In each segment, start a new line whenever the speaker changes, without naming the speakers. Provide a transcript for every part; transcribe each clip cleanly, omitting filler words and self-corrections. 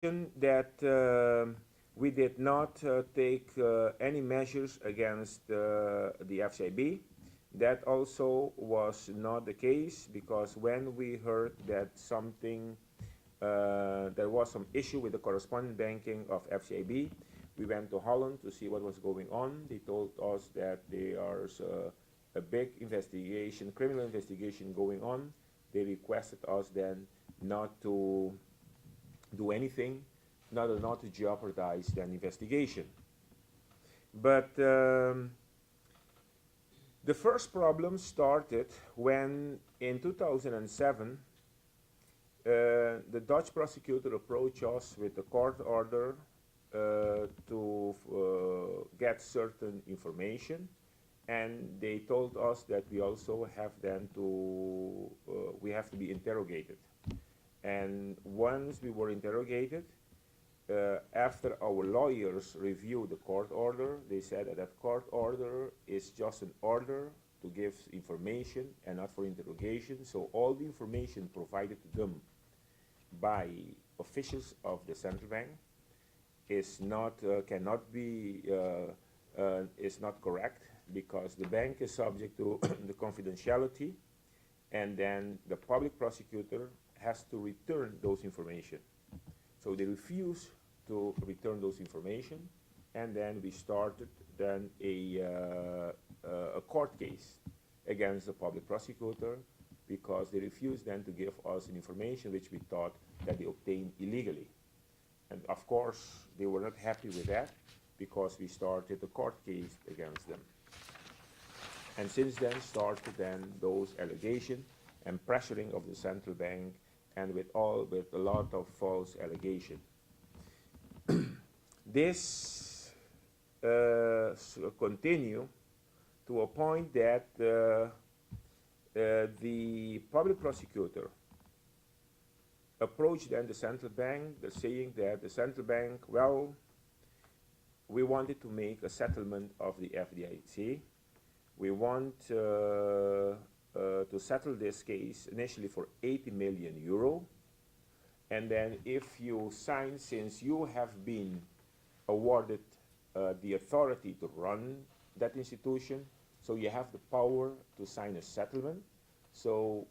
That we did not take any measures against the FCIB. That also was not the case because when we heard that there was some issue with the correspondent banking of FCIB, we went to Holland to see what was going on. They told us that there is a big investigation, criminal investigation going on. They requested us then not to do anything, not to jeopardize the investigation. But the first problem started when in 2007 the Dutch prosecutor approached us with a court order to get certain information, and they told us that we also have then to we have to be interrogated. And once we were interrogated, after our lawyers reviewed the court order, they said that that court order is just an order to give information and not for interrogation. So all the information provided to them by officials of the central bank is not is not correct, because the bank is subject to the confidentiality, and then the public prosecutor has to return those information. So they refuse to return those information, and then we started then a court case against the public prosecutor because they refused then to give us an information which we thought that they obtained illegally. And of course, they were not happy with that because we started a court case against them. And since then started then those allegations and pressuring of the central bank, and with a lot of false allegations. This continue to a point that the public prosecutor approached then the central bank, saying that the central bank, well, we wanted to make a settlement of the FDIC. We want to settle this case initially for 80 million euro. And then if you sign, since you have been awarded the authority to run that institution, so you have the power to sign a settlement. So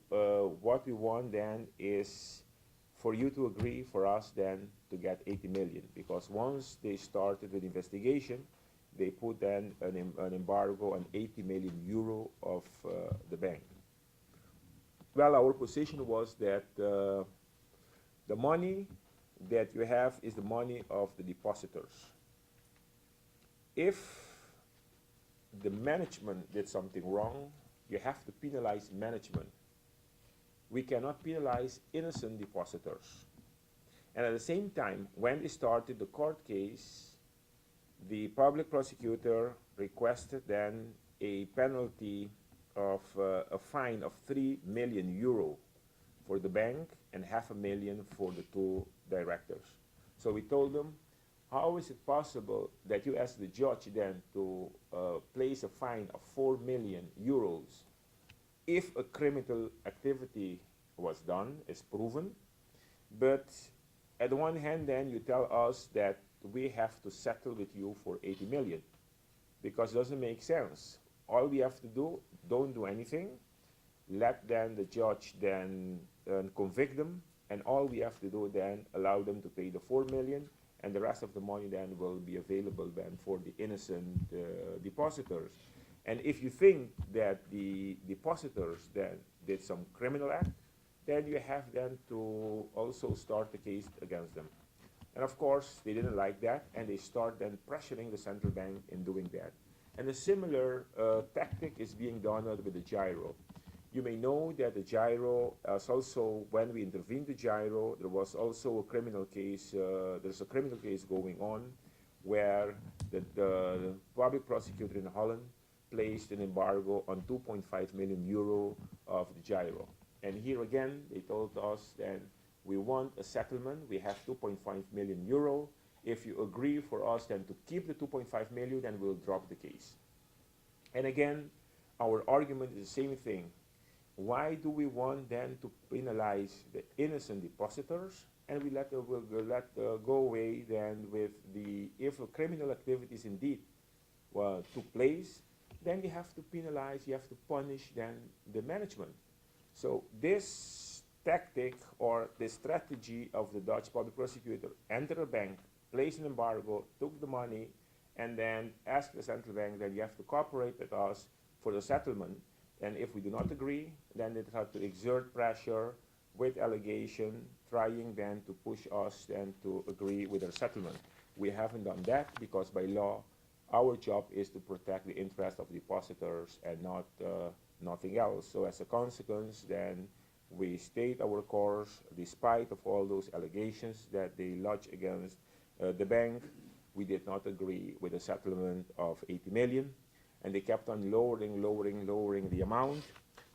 what we want then is for you to agree for us then to get 80 million, because once they started with investigation, they put then an embargo on 80 million euro of the bank. Well, our position was that the money that you have is the money of the depositors. If the management did something wrong, you have to penalize management. We cannot penalize innocent depositors. And at the same time, when they started the court case, the public prosecutor requested then a penalty of a fine of 3 million euro for the bank and $500,000 for the two directors. So we told them, how is it possible that you ask the judge then to place a fine of 4 million euros if a criminal activity was done, is proven, but at the one hand then you tell us that we have to settle with you for 80 million, because it doesn't make sense. All we have to do, don't do anything, let then the judge then convict them, and all we have to do then allow them to pay the 4 million, and the rest of the money then will be available then for the innocent depositors. And if you think that the depositors then did some criminal act, then you have then to also start the case against them. And of course, they didn't like that, and they start then pressuring the central bank in doing that. And a similar tactic is being done with the gyro. You may know that the gyro is also, when we intervened the gyro, there was also a criminal case, there's a criminal case going on where the public prosecutor in Holland placed an embargo on 2.5 million euro of the gyro. And here again, they told us that we want a settlement, we have 2.5 million euro. If you agree for us then to keep the 2.5 million, then we'll drop the case. And again, our argument is the same thing. Why do we want then to penalize the innocent depositors and we'll let go away then with the, if criminal activities indeed took place, then you have to penalize, you have to punish then the management. So this tactic or the strategy of the Dutch public prosecutor entered a bank, placed an embargo, took the money, and then asked the central bank that you have to cooperate with us for the settlement. And if we do not agree, then they have to exert pressure with allegation, trying then to push us then to agree with their settlement. We haven't done that because by law, our job is to protect the interest of depositors and not nothing else. So as a consequence, then we stayed our course despite of all those allegations that they lodged against the bank. We did not agree with a settlement of 80 million, and they kept on lowering the amount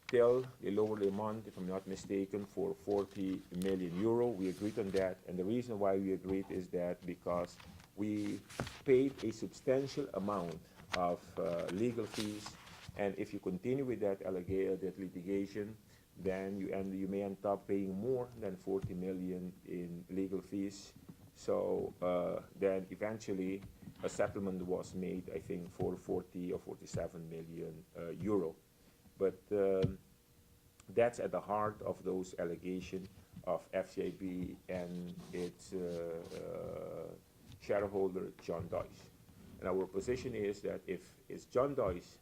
till they lowered the amount, if I'm not mistaken, for 40 million euro. We agreed on that, and the reason why we agreed is that because we paid a substantial amount of legal fees, and if you continue with that litigation, then you may end up paying more than 40 million in legal fees. So then eventually a settlement was made, I think, for 40 or 47 million euro. But that's at the heart of those allegations of FCIB and its shareholder, John Deuys. And our position is that if it's John Deuys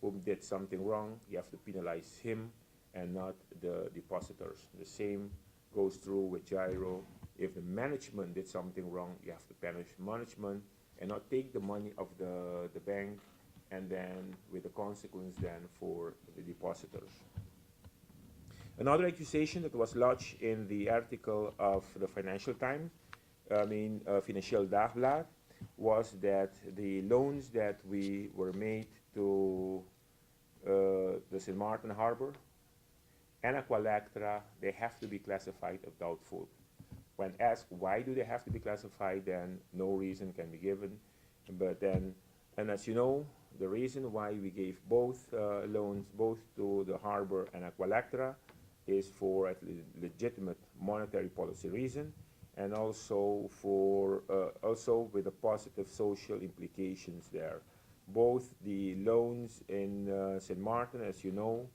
who did something wrong, you have to penalize him and not the depositors. The same goes through with Gyro. If the management did something wrong, you have to punish management and not take the money of the bank and then with the consequence then for the depositors. Another accusation that was lodged in the article of the Financial Times, Financieel Dagblad, was that the loans that we were made to the St. Martin Harbor and Aqualectra, they have to be classified as doubtful. When asked why do they have to be classified, then no reason can be given. But then, and as you know, the reason why we gave both loans, both to the harbor and Aqualectra, is for a legitimate monetary policy reason, and also for also with the positive social implications there. Both the loans in St. Martin, as you know,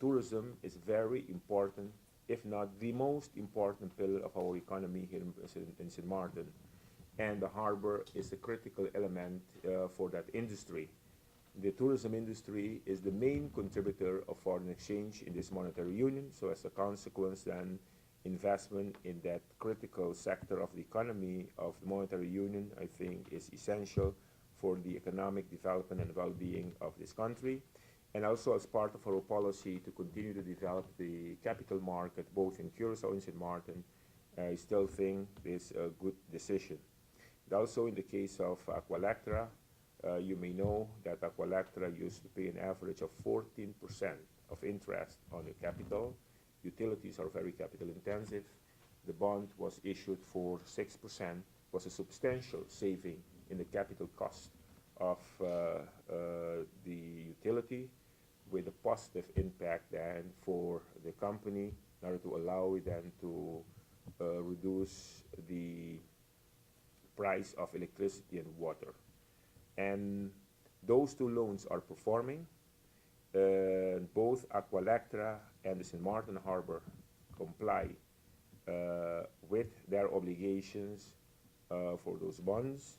tourism is very important, if not the most important pillar of our economy here in St. Martin. And the harbor is a critical element for that industry. The tourism industry is the main contributor of foreign exchange in this monetary union, so as a consequence then investment in that critical sector of the economy of the monetary union, I think, is essential for the economic development and well-being of this country. And also as part of our policy to continue to develop the capital market, both in Curacao and St. Martin, I still think is a good decision. And also in the case of Aqualectra, you may know that Aqualectra used to pay an average of 14% of interest on the capital. Utilities are very capital intensive. The bond was issued for 6%, was a substantial saving in the capital cost of the utility, with a positive impact then for the company in order to allow it then to reduce the price of electricity and water. And those two loans are performing. Both Aqualectra and the St. Martin Harbor comply with their obligations for those bonds.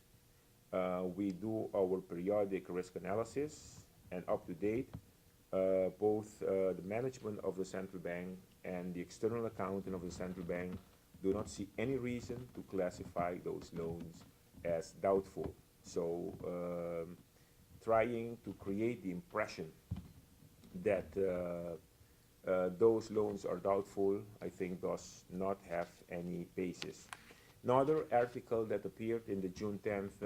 We do our periodic risk analysis, and up to date, both the management of the central bank and the external accountant of the central bank do not see any reason to classify those loans as doubtful. So trying to create the impression that those loans are doubtful, I think does not have any basis. Another article that appeared in the June 10th